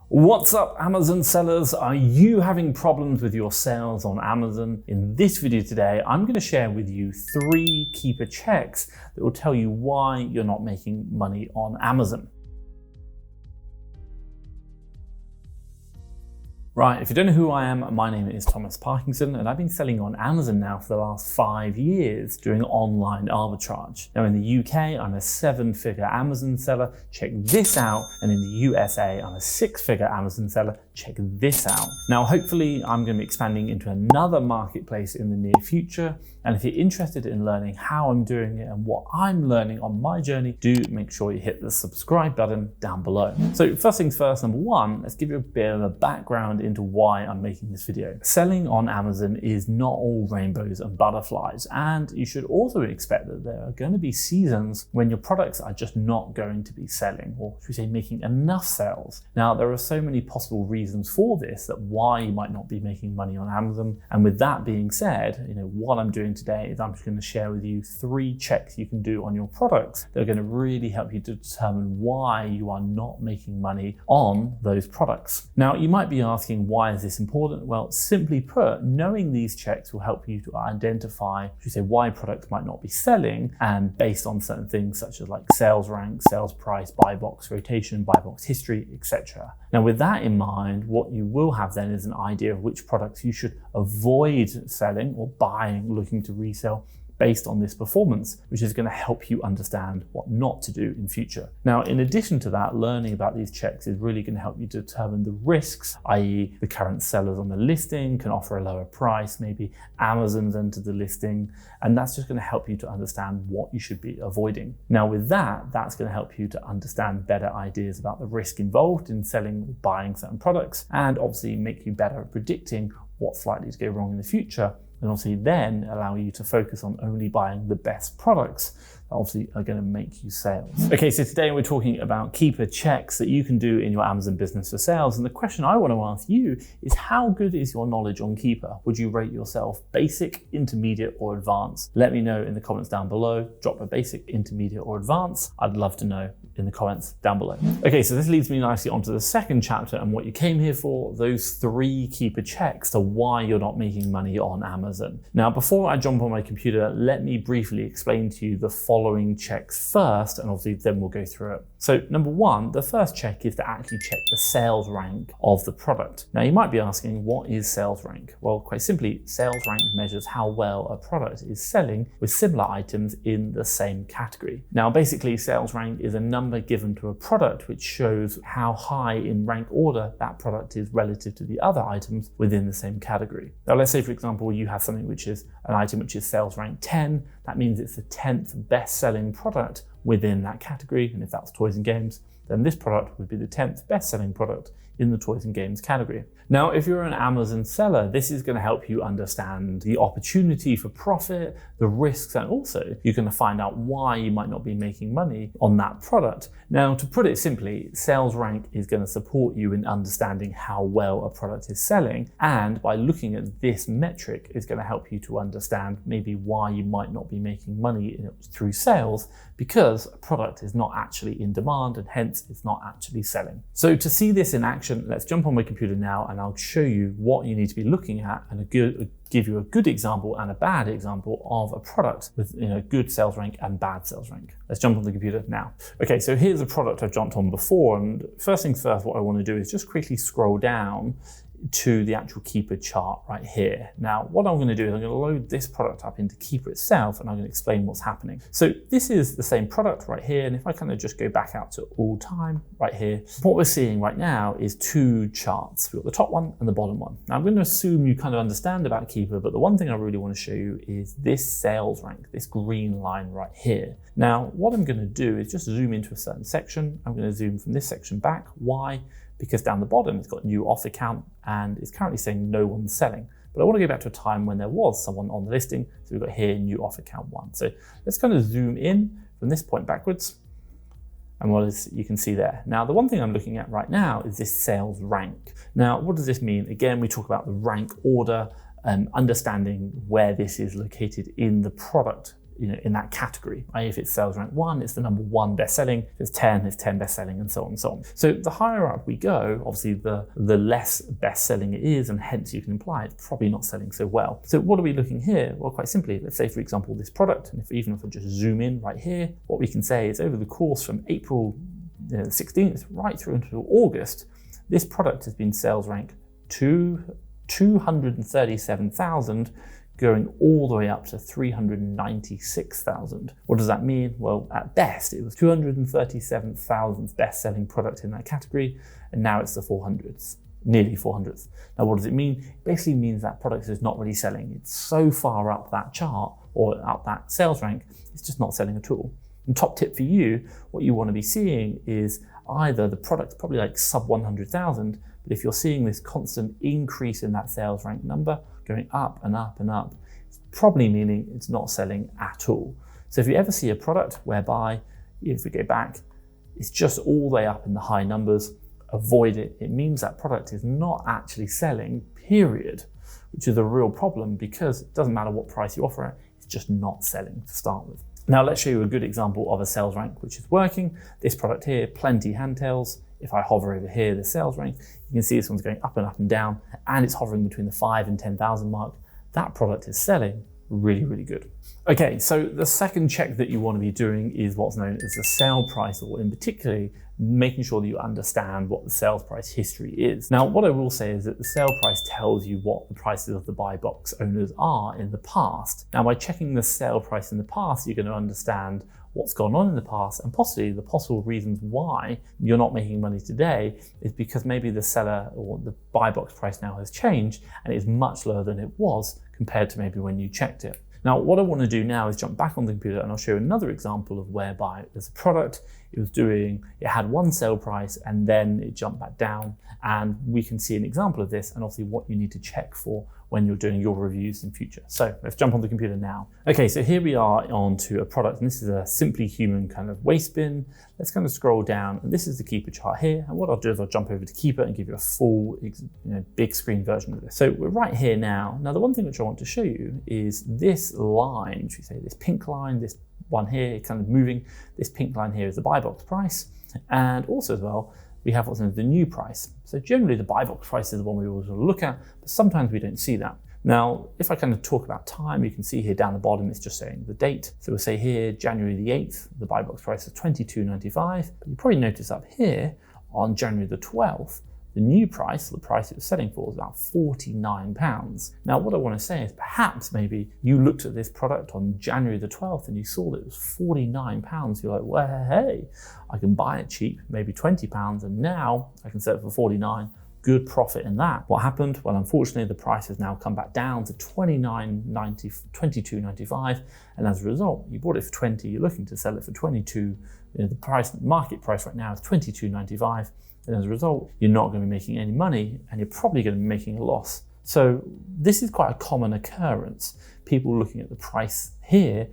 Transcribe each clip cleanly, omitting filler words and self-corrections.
What's up, Amazon sellers? Are you having problems with your sales on Amazon? In this video today, I'm going to share with you 3 keeper checks that will tell you why you're not making money on Amazon. Right, if you don't know who I am, my name is Thomas Parkinson, and I've been selling on Amazon now for the last 5 years doing online arbitrage. Now in the UK, I'm a 7-figure Amazon seller, check this out, and in the USA, I'm a 6-figure Amazon seller, check this out. Now hopefully I'm going to be expanding into another marketplace in the near future, and if you're interested in learning how I'm doing it and what I'm learning on my journey, do make sure you hit the subscribe button down below. So first things first, number 1, let's give you a bit of a background into why I'm making this video. Selling on Amazon is not all rainbows and butterflies, and you should also expect that there are going to be seasons when your products are just not going to be selling, or should we say making enough sales. Now there are so many possible reasons for this that why you might not be making money on Amazon, and with that being said, what I'm doing today is I'm just going to share with you 3 checks you can do on your products that are going to really help you to determine why you are not making money on those products. Now you might be asking, why is this important? Well, simply put, knowing these checks will help you to identify, why products might not be selling, and based on certain things such as like sales rank, sales price, buy box rotation, buy box history, etc. Now with that in mind, what you will have then is an idea of which products you should avoid selling or buying, looking to resell based on this performance, which is going to help you understand what not to do in future. Now, in addition to that, learning about these checks is really going to help you determine the risks, i.e. the current sellers on the listing can offer a lower price, maybe Amazon's entered the listing, and that's just going to help you to understand what you should be avoiding. Now with that, that's going to help you to understand better ideas about the risk involved in selling or buying certain products, and obviously make you better at predicting what's likely to go wrong in the future, and obviously then allow you to focus on only buying the best products that obviously are going to make you sales. Okay, so today we're talking about keeper checks that you can do in your Amazon business for sales. And the question I want to ask you is, how good is your knowledge on Keeper? Would you rate yourself basic, intermediate, or advanced? Let me know in the comments down below. Drop a basic, intermediate, or advanced. I'd love to know in the comments down below. Okay, so this leads me nicely onto the second chapter and what you came here for, those 3 keeper checks to why you're not making money on Amazon. Now, before I jump on my computer, let me briefly explain to you the following checks first, and obviously then we'll go through it. So number 1, the first check is to actually check the sales rank of the product. Now you might be asking, what is sales rank? Well, quite simply, sales rank measures how well a product is selling with similar items in the same category. Now basically, sales rank is a number given to a product which shows how high in rank order that product is relative to the other items within the same category. Now let's say, for example, you have something which is an item which is sales rank 10. That means it's the 10th best selling product within that category, and if that's toys and games, then this product would be the 10th best selling product in the toys and games category. Now, if you're an Amazon seller, this is going to help you understand the opportunity for profit, the risks, and also you're going to find out why you might not be making money on that product. Now, to put it simply, sales rank is going to support you in understanding how well a product is selling, and by looking at this metric is going to help you to understand maybe why you might not be making money through sales, because a product is not actually in demand and hence it's not actually selling. So to see this in action, let's jump on my computer now and I'll show you what you need to be looking at and give you a good example and a bad example of a product with good sales rank and bad sales rank. Let's jump on the computer now. Okay, so here's a product I've jumped on before, and first things first, what I want to do is just quickly scroll down to the actual Keeper chart right here. Now, what I'm going to do is I'm going to load this product up into Keeper itself, and I'm going to explain what's happening. So this is the same product right here, and if I kind of just go back out to all time right here, what we're seeing right now is 2 charts. We've got the top one and the bottom one. Now, I'm going to assume you kind of understand about Keeper, but the one thing I really want to show you is this sales rank, this green line right here. Now, what I'm going to do is just zoom into a certain section. I'm going to zoom from this section back. Why? Because down the bottom, it's got new offer count and it's currently saying no one's selling. But I want to go back to a time when there was someone on the listing. So we've got here new offer count 1. So let's kind of zoom in from this point backwards. And what you can see there. Now, the one thing I'm looking at right now is this sales rank. Now, what does this mean? Again, we talk about the rank order, understanding where this is located in the product in that category. If it's sales rank 1, it's the number 1 best selling. If it's 10, it's 10 best selling, and so on and so on. So the higher up we go, obviously the less best selling it is, and hence you can imply it's probably not selling so well. So what are we looking here? Well, quite simply, let's say for example this product, and even if I just zoom in right here, what we can say is over the course from April 16th right through until August, this product has been sales rank 237,000, going all the way up to 396,000. What does that mean? Well, at best, it was 237,000th best-selling product in that category, and now it's the 400th, nearly 400th. Now, what does it mean? It basically means that product is not really selling. It's so far up that chart or up that sales rank, it's just not selling at all. And top tip for you, what you want to be seeing is either the product's probably like sub 100,000, but if you're seeing this constant increase in that sales rank number, going up and up and up, it's probably meaning it's not selling at all. So if you ever see a product whereby, if we go back, it's just all the way up in the high numbers, avoid it. It means that product is not actually selling, period, which is a real problem because it doesn't matter what price you offer it, it's just not selling to start with. Now let's show you a good example of a sales rank which is working. This product here, Plenty Handtails. If I hover over here, the sales rank, you can see this one's going up and down, and it's hovering between the 5,000 and 10,000 mark. That product is selling really, really good. Okay, so the second check that you want to be doing is what's known as the sale price, or in particular, making sure that you understand what the sales price history is. Now, what I will say is that the sale price tells you what the prices of the buy box owners are in the past. Now, by checking the sale price in the past, you're going to understand what's gone on in the past, and possibly the possible reasons why you're not making money today is because maybe the seller or the buy box price now has changed and it is much lower than it was compared to maybe when you checked it. Now, what I want to do now is jump back on the computer and I'll show you another example of whereby there's a product, it had one sale price and then it jumped back down, and we can see an example of this and obviously what you need to check for when you're doing your reviews in future. So let's jump on the computer now. Okay, so here we are onto a product, and this is a Simply Human kind of waste bin. Let's kind of scroll down, and this is the Keepa chart here. And what I'll do is I'll jump over to Keepa and give you a full, big screen version of this. So we're right here now. Now, the one thing which I want to show you is this line, should we say this pink line, this one here, kind of moving. This pink line here is the buy box price. And also as well, we have what's known as the new price. So generally the buy box price is the one we always look at, but sometimes we don't see that. Now, if I kind of talk about time, you can see here down the bottom, it's just saying the date. So we'll say here, January the 8th, the buy box price is $22.95. But you probably notice up here on January the 12th, the new price, the price it was selling for, is about £49. Now, what I want to say is perhaps maybe you looked at this product on January the 12th and you saw that it was £49. You're like, well, hey, I can buy it cheap, maybe £20, and now I can sell it for 49. Good profit in that. What happened? Well, unfortunately, the price has now come back down to $22.95, and as a result, you bought it for 20. You're looking to sell it for 22. The market price right now is $22.95, and as a result, you're not going to be making any money, and you're probably going to be making a loss. So this is quite a common occurrence. People looking at the price here,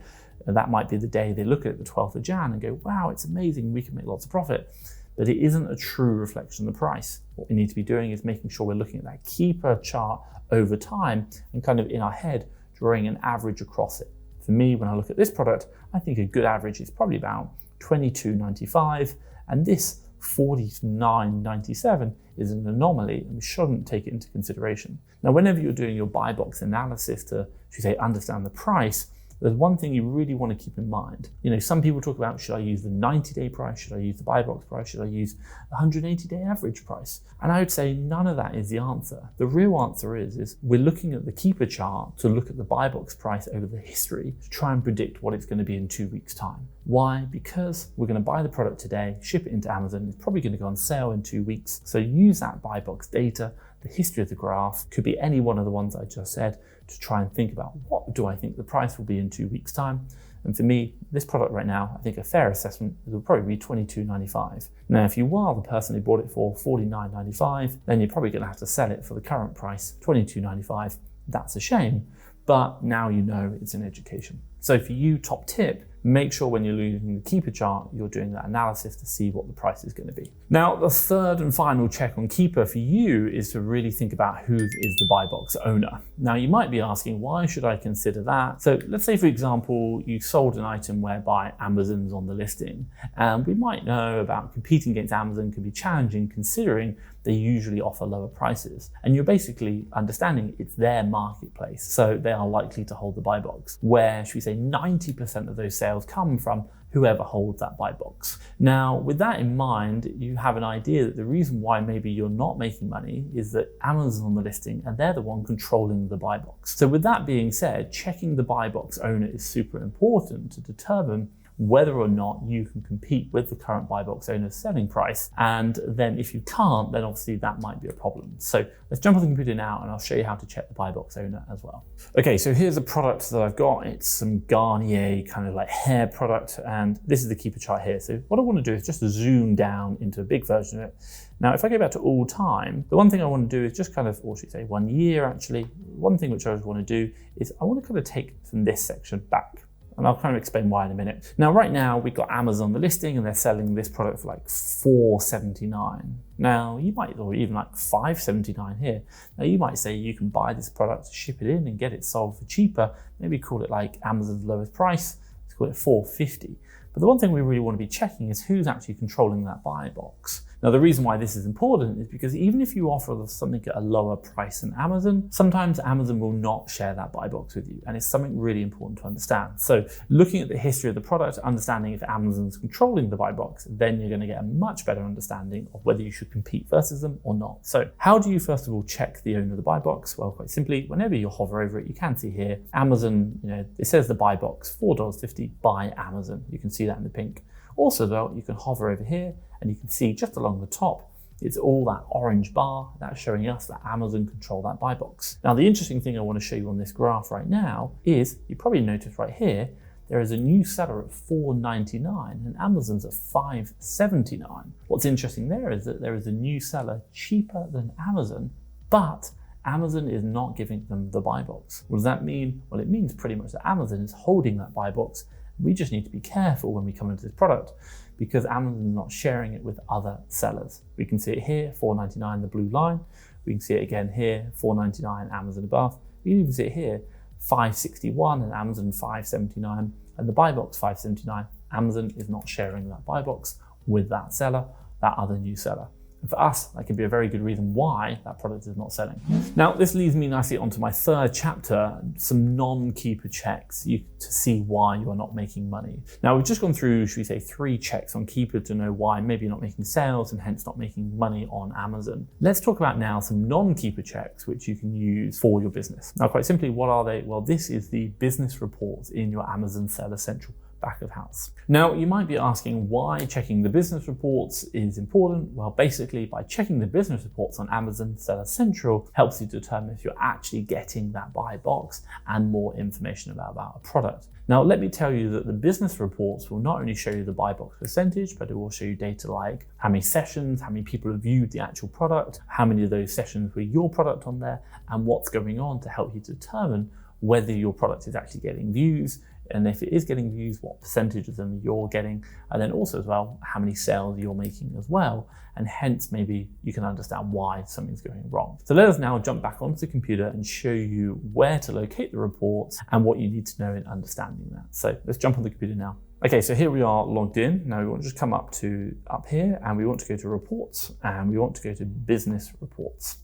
that might be the day they look at the 12th of Jan and go, "Wow, it's amazing. We can make lots of profit." But it isn't a true reflection of the price. What we need to be doing is making sure we're looking at that Keepa chart over time and kind of in our head drawing an average across it. For me, when I look at this product, I think a good average is probably about $22.95, and this $49.97 is an anomaly and we shouldn't take it into consideration. Now, whenever you're doing your buy box analysis to, should we say, understand the price, there's one thing you really want to keep in mind. Some people talk about, should I use the 90-day price? Should I use the buy box price? Should I use the 180-day average price? And I would say none of that is the answer. The real answer is we're looking at the Keepa chart to look at the buy box price over the history to try and predict what it's going to be in 2 weeks' time. Why? Because we're going to buy the product today, ship it into Amazon. It's probably going to go on sale in 2 weeks. So use that buy box data, the history of the graph, could be any one of the ones I just said, to try and think about what do I think the price will be in 2 weeks' time. And for me, this product right now, I think a fair assessment will probably be $22.95. Now, if you are the person who bought it for $49.95, then you're probably going to have to sell it for the current price, $22.95. That's a shame, but now you know it's an education. So for you, top tip, make sure when you're using the Keepa chart, you're doing that analysis to see what the price is going to be. Now, the third and final check on Keepa for you is to really think about who is the buy box owner. Now, you might be asking, why should I consider that? So let's say, for example, you sold an item whereby Amazon's on the listing, and we might know about competing against Amazon can be challenging considering they usually offer lower prices. And you're basically understanding it's their marketplace, so they are likely to hold the buy box, where, should we say, 90% of those sales come from whoever holds that buy box. Now, with that in mind, you have an idea that the reason why maybe you're not making money is that Amazon's on the listing and they're the one controlling the buy box. So with that being said, checking the buy box owner is super important to determine whether or not you can compete with the current buy box owner's selling price. And then if you can't, then obviously that might be a problem. So let's jump on the computer now and I'll show you how to check the buy box owner as well. Okay, so here's a product that I've got. It's some Garnier kind of like hair product, and this is the Keepa chart here. So what I want to do is just zoom down into a big version of it. Now, if I go back to all time, the one thing I want to do is just kind of, or should we say 1 year actually, one thing which I want to do is I want to kind of take from this section back. And I'll kind of explain why in a minute. Now, right now, we've got Amazon on the listing and they're selling this product for like $4.79. Now, you might, or even like $5.79 here. Now, you might say you can buy this product, ship it in and get it sold for cheaper. Maybe call it like Amazon's lowest price. Let's call it $4.50. But the one thing we really want to be checking is who's actually controlling that buy box. Now, the reason why this is important is because even if you offer something at a lower price than Amazon, sometimes Amazon will not share that buy box with you. And it's something really important to understand. So looking at the history of the product, understanding if Amazon's controlling the buy box, then you're going to get a much better understanding of whether you should compete versus them or not. So how do you first of all check the owner of the buy box? Well, quite simply, whenever you hover over it, you can see here, Amazon, it says the buy box, $4.50 by Amazon. You can see that in the pink. Also though, you can hover over here and you can see just along the top, it's all that orange bar that's showing us that Amazon control that buy box. Now, the interesting thing I want to show you on this graph right now is, you probably noticed right here, there is a new seller at $4.99 and Amazon's at $5.79. What's interesting there is that there is a new seller cheaper than Amazon, but Amazon is not giving them the buy box. What does that mean? Well, it means pretty much that Amazon is holding that buy box. We just need to be careful when we come into this product because Amazon is not sharing it with other sellers. We can see it here, $4.99, the blue line. We can see it again here, $4.99, Amazon above. We can even see it here, $5.61 and Amazon $5.79, and the buy box $5.79. Amazon is not sharing that buy box with that seller, that other new seller. And for us, that could be a very good reason why that product is not selling. Now, this leads me nicely onto my third chapter, some non-Keepa checks to see why you are not making money. Now, we've just gone through, should we say, 3 checks on Keepa to know why maybe you're not making sales and hence not making money on Amazon. Let's talk about now some non-Keepa checks which you can use for your business. Now, quite simply, what are they? Well, this is the business reports in your Amazon Seller Central back of house. Now, you might be asking why checking the business reports is important. Well, basically by checking the business reports on Amazon Seller Central helps you determine if you're actually getting that buy box and more information about a product. Now, let me tell you that the business reports will not only show you the buy box percentage, but it will show you data like how many sessions, how many people have viewed the actual product, how many of those sessions were your product on there, and what's going on to help you determine whether your product is actually getting views, and if it is getting views, what percentage of them you're getting, and then also as well, how many sales you're making as well, and hence maybe you can understand why something's going wrong. So let us now jump back onto the computer and show you where to locate the reports and what you need to know in understanding that. So let's jump on the computer now. Okay, so here we are logged in. Now we want to just come up here and we want to go to reports and we want to go to business reports.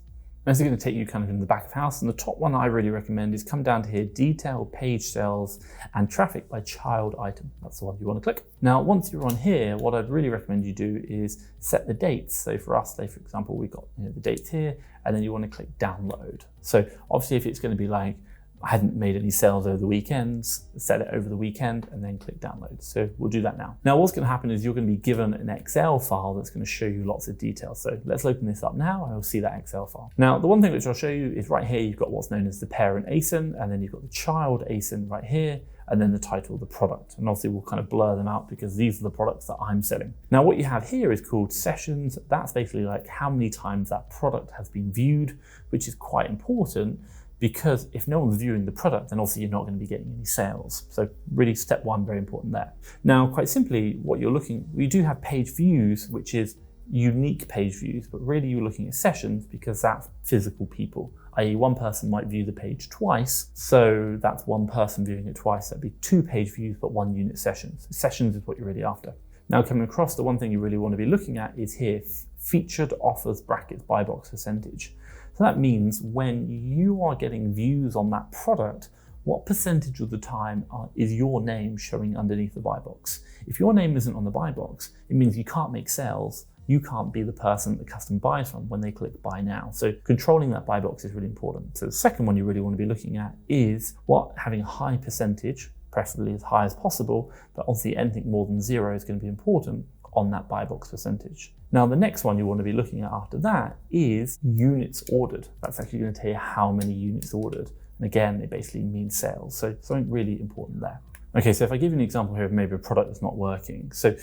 This is going to take you kind of in the back of house, and the top one I really recommend is come down to here, detail, page sales, and traffic by child item. That's the one you want to click. Now, once you're on here, what I'd really recommend you do is set the dates. So for us, say for example, we've got the dates here, and then you want to click download. So obviously if it's going to be like, I hadn't made any sales over the weekends, set it over the weekend and then click download. So we'll do that now. Now what's going to happen is you're going to be given an Excel file that's going to show you lots of details. So let's open this up now and we'll see that Excel file. Now the one thing which I'll show you is right here, you've got what's known as the parent ASIN, and then you've got the child ASIN right here, and then the title of the product. And obviously we'll kind of blur them out because these are the products that I'm selling. Now what you have here is called sessions. That's basically like how many times that product has been viewed, which is quite important because if no one's viewing the product, then obviously you're not going to be getting any sales. So really step one, very important there. Now, quite simply, we do have page views, which is unique page views, but really you're looking at sessions because that's physical people, i.e. one person might view the page twice, so that's one person viewing it twice. That'd be 2 page views, but 1 unit session. So sessions is what you're really after. Now coming across, the one thing you really want to be looking at is here, featured offers brackets buy box percentage. So that means when you are getting views on that product, what percentage of the time is your name showing underneath the buy box? If your name isn't on the buy box, it means you can't make sales. You can't be the person the customer buys from when they click buy now. So controlling that buy box is really important. So the second one you really want to be looking at is having a high percentage, preferably as high as possible, but obviously anything more than 0 is going to be important on that buy box percentage. Now the next one you want to be looking at after that is units ordered. That's actually going to tell you how many units ordered. And again, it basically means sales. So something really important there. Okay, so if I give you an example here of maybe a product that's not working. So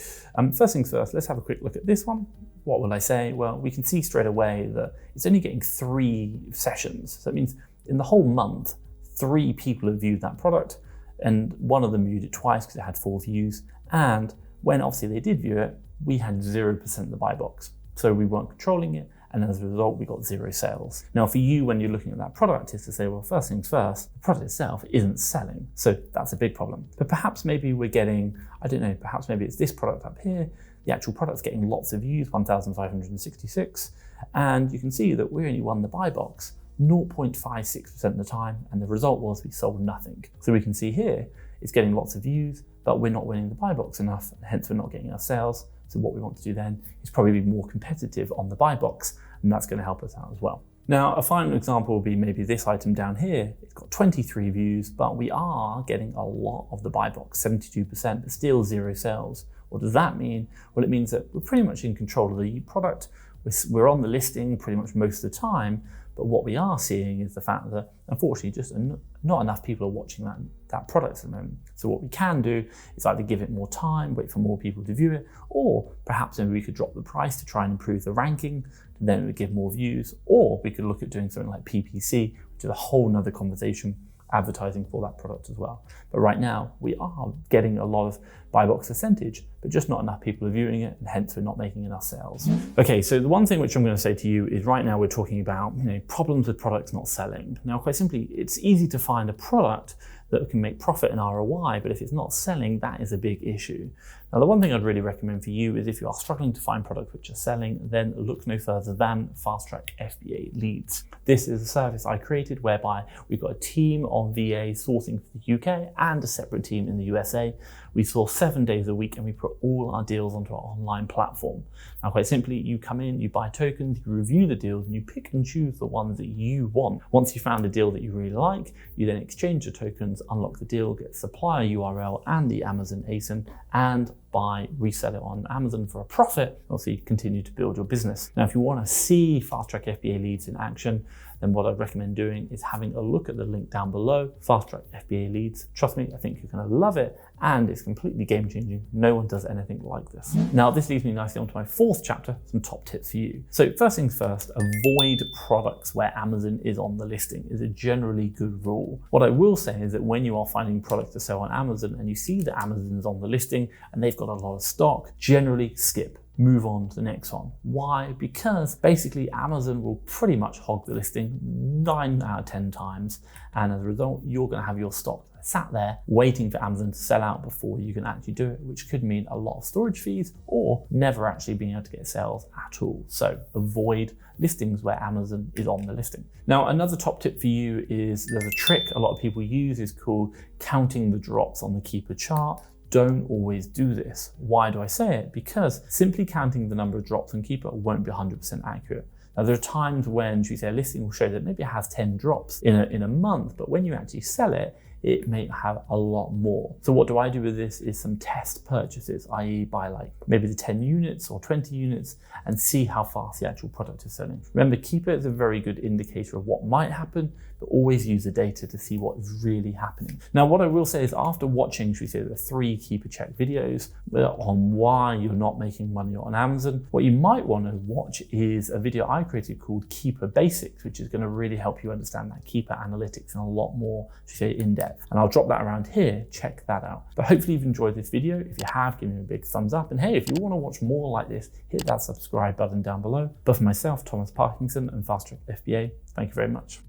first things first, let's have a quick look at this one. What will I say? Well, we can see straight away that it's only getting 3 sessions. So that means in the whole month, 3 people have viewed that product, and one of them viewed it twice because it had 4 views. And when obviously they did view it, we had 0% of the buy box. So we weren't controlling it, and as a result, we got 0 sales. Now for you, when you're looking at that product, is to say, well, first things first, the product itself isn't selling. So that's a big problem. But perhaps maybe we're getting, I don't know, perhaps maybe it's this product up here. The actual product's getting lots of views, 1,566. And you can see that we only won the buy box 0.56% of the time. And the result was we sold nothing. So we can see here, it's getting lots of views, but we're not winning the buy box enough, and hence we're not getting our sales. So what we want to do then is probably be more competitive on the buy box, and that's going to help us out as well. Now, a final example would be maybe this item down here. It's got 23 views, but we are getting a lot of the buy box, 72%, but still 0 sales. What does that mean? Well, it means that we're pretty much in control of the product. We're on the listing pretty much most of the time, but what we are seeing is the fact that, unfortunately, just not enough people are watching that product at the moment. So what we can do is either give it more time, wait for more people to view it, or perhaps maybe we could drop the price to try and improve the ranking, then it would give more views, or we could look at doing something like PPC, which is a whole nother conversation, advertising for that product as well. But right now, we are getting a lot of buy box percentage, but just not enough people are viewing it, and hence we're not making enough sales. Okay, so the one thing which I'm going to say to you is right now we're talking about problems with products not selling. Now, quite simply, it's easy to find a product that can make profit and ROI, but if it's not selling, that is a big issue. Now, the one thing I'd really recommend for you is if you are struggling to find products which are selling, then look no further than FastTrackFBA Leads. This is a service I created whereby we've got a team of VAs sourcing for the UK and a separate team in the USA. We source 7 days a week and we put all our deals onto our online platform. Now, quite simply, you come in, you buy tokens, you review the deals, and you pick and choose the ones that you want. Once you found a deal that you really like, you then exchange the tokens, unlock the deal, get the supplier URL and the Amazon ASIN, and resell it on Amazon for a profit. Obviously, continue to build your business. Now, if you want to see FastTrackFBA Leads in action, then what I'd recommend doing is having a look at the link down below, FastTrackFBA Leads. Trust me, I think you're going to love it, and it's completely game-changing. No one does anything like this. Now, this leads me nicely onto my 4th chapter, some top tips for you. So first things first, avoid products where Amazon is on the listing is a generally good rule. What I will say is that when you are finding products to sell on Amazon and you see that Amazon is on the listing and they've got a lot of stock, generally skip. Move on to the next one. Why? Because basically Amazon will pretty much hog the listing 9 out of 10 times, and as a result, you're going to have your stock sat there waiting for Amazon to sell out before you can actually do it, which could mean a lot of storage fees or never actually being able to get sales at all. So avoid listings where Amazon is on the listing. Now, another top tip for you is there's a trick a lot of people use is called counting the drops on the Keepa chart. Don't always do this. Why do I say it? Because simply counting the number of drops on Keepa won't be 100% accurate. Now, there are times when, should we say, a listing will show that maybe it has 10 drops in a month, but when you actually sell it, it may have a lot more. So what do I do with this is some test purchases, i.e. buy like maybe the 10 units or 20 units and see how fast the actual product is selling. Remember, Keepa is a very good indicator of what might happen, but always use the data to see what is really happening. Now, what I will say is after watching, should we say, the 3 Keepa check videos on why you're not making money on Amazon, what you might want to watch is a video I created called Keepa Basics, which is going to really help you understand that Keepa analytics in a lot more, should we say, in depth. And I'll drop that around here, check that out. But hopefully you've enjoyed this video. If you have, give me a big thumbs up. And hey, if you want to watch more like this, hit that subscribe button down below. But for myself, Thomas Parkinson and FastTrackFBA, thank you very much.